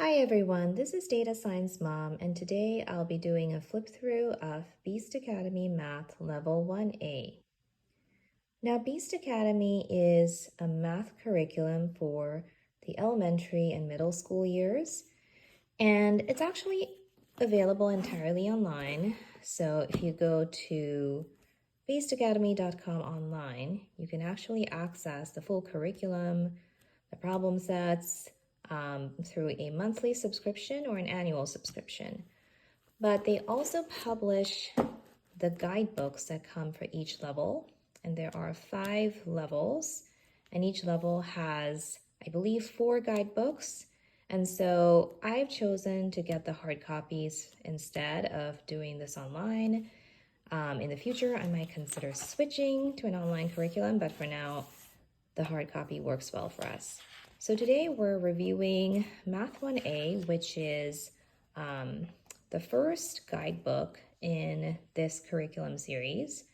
Hi everyone, this is Data Science Mom, and today I'll be doing a flip through of Beast Academy Math Level 1A. Now, Beast Academy is a math curriculum for the elementary and middle school years, and it's actually available entirely online. So if you go to beastacademy.com online, you can actually access the full curriculum, the problem sets, through a monthly subscription or an annual subscription. But they also publish the guidebooks that come for each level, and there are 5 levels, and each level has, I believe, 4 guidebooks. And so I've chosen to get the hard copies instead of doing this online. In the future, I might consider switching to an online curriculum, but for now, the hard copy works well for us. So today we're reviewing Math 1A, which is the first guidebook in this curriculum series.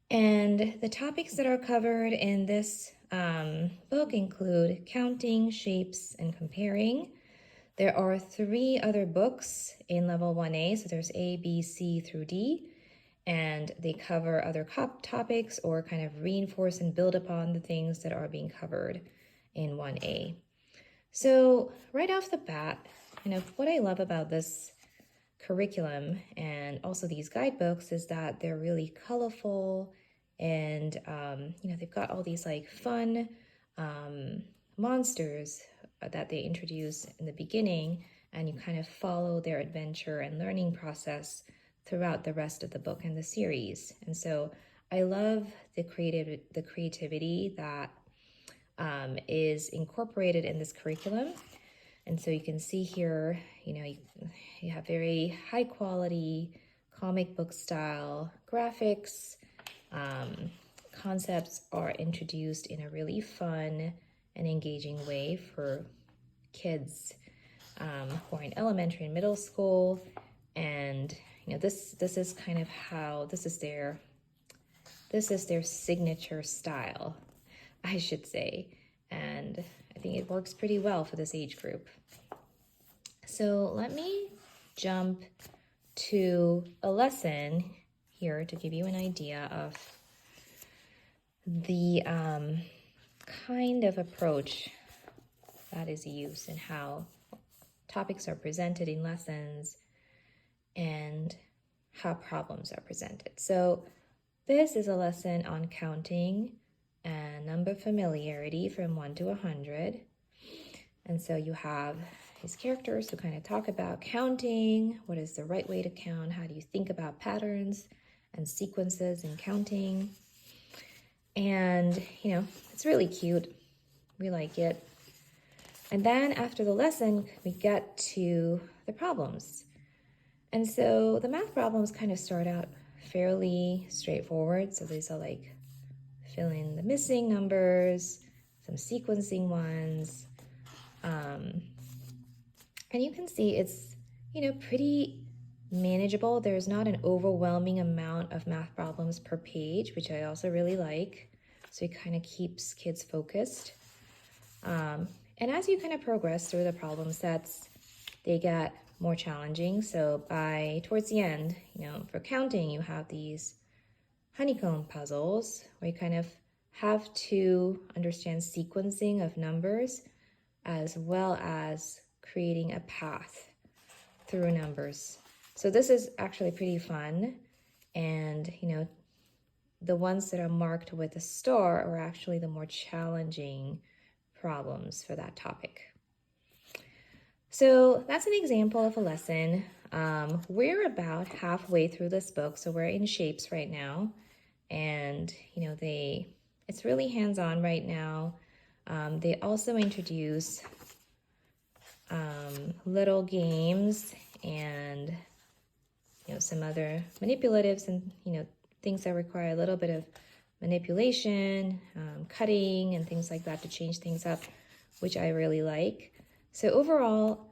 And the topics that are covered in this book include counting, shapes, and comparing. There are 3 other books in level 1A, so there's A, B, C through D, and they cover other topics or kind of reinforce and build upon the things that are being covered in 1A. So right off the bat, what I love about this curriculum and also these guidebooks is that they're really colorful and they've got all these like fun monsters that they introduce in the beginning, and you kind of follow their adventure and learning process throughout the rest of the book and the series. And so I love the creativity that is incorporated in this curriculum. And so you can see here, you have very high quality comic book style graphics. Concepts are introduced in a really fun and engaging way for kids who are in elementary and middle school. And this is kind of how this is their signature style, I should say, and I think it works pretty well for this age group. So let me jump to a lesson here to give you an idea of the kind of approach that is used and how topics are presented in lessons and how problems are presented. So this is a lesson on counting and number familiarity from 1 to 100. And so you have his characters who kind of talk about counting. What is the right way to count? How do you think about patterns and sequences in counting? And, it's really cute. We like it. And then after the lesson, we get to the problems. And so the math problems kind of start out fairly straightforward. So these are like fill in the missing numbers, some sequencing ones. And you can see it's, pretty manageable. There's not an overwhelming amount of math problems per page, which I also really like. So it kind of keeps kids focused. And as you kind of progress through the problem sets, they get more challenging. So towards the end, for counting, you have these honeycomb puzzles where you kind of have to understand sequencing of numbers as well as creating a path through numbers. So this is actually pretty fun. And, the ones that are marked with a star are actually the more challenging problems for that topic. So that's an example of a lesson. We're about halfway through this book, so we're in shapes right now. And, it's really hands-on right now. They also introduce little games and, some other manipulatives and, things that require a little bit of manipulation, cutting and things like that to change things up, which I really like. So overall,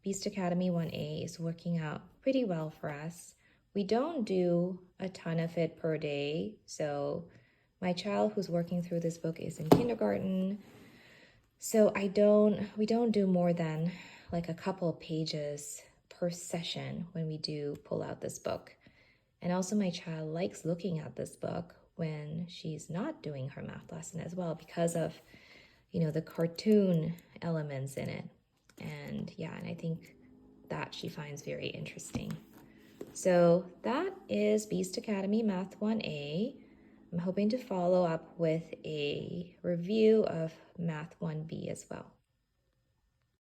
Beast Academy 1A is working out pretty well for us. We don't do a ton of it per day. So my child who's working through this book is in kindergarten. So we don't do more than like a couple of pages per session when we do pull out this book. And also my child likes looking at this book when she's not doing her math lesson as well because of, the cartoon elements in it. And yeah, and I think that she finds very interesting. So that is Beast Academy Math 1A. I'm hoping to follow up with a review of Math 1B as well.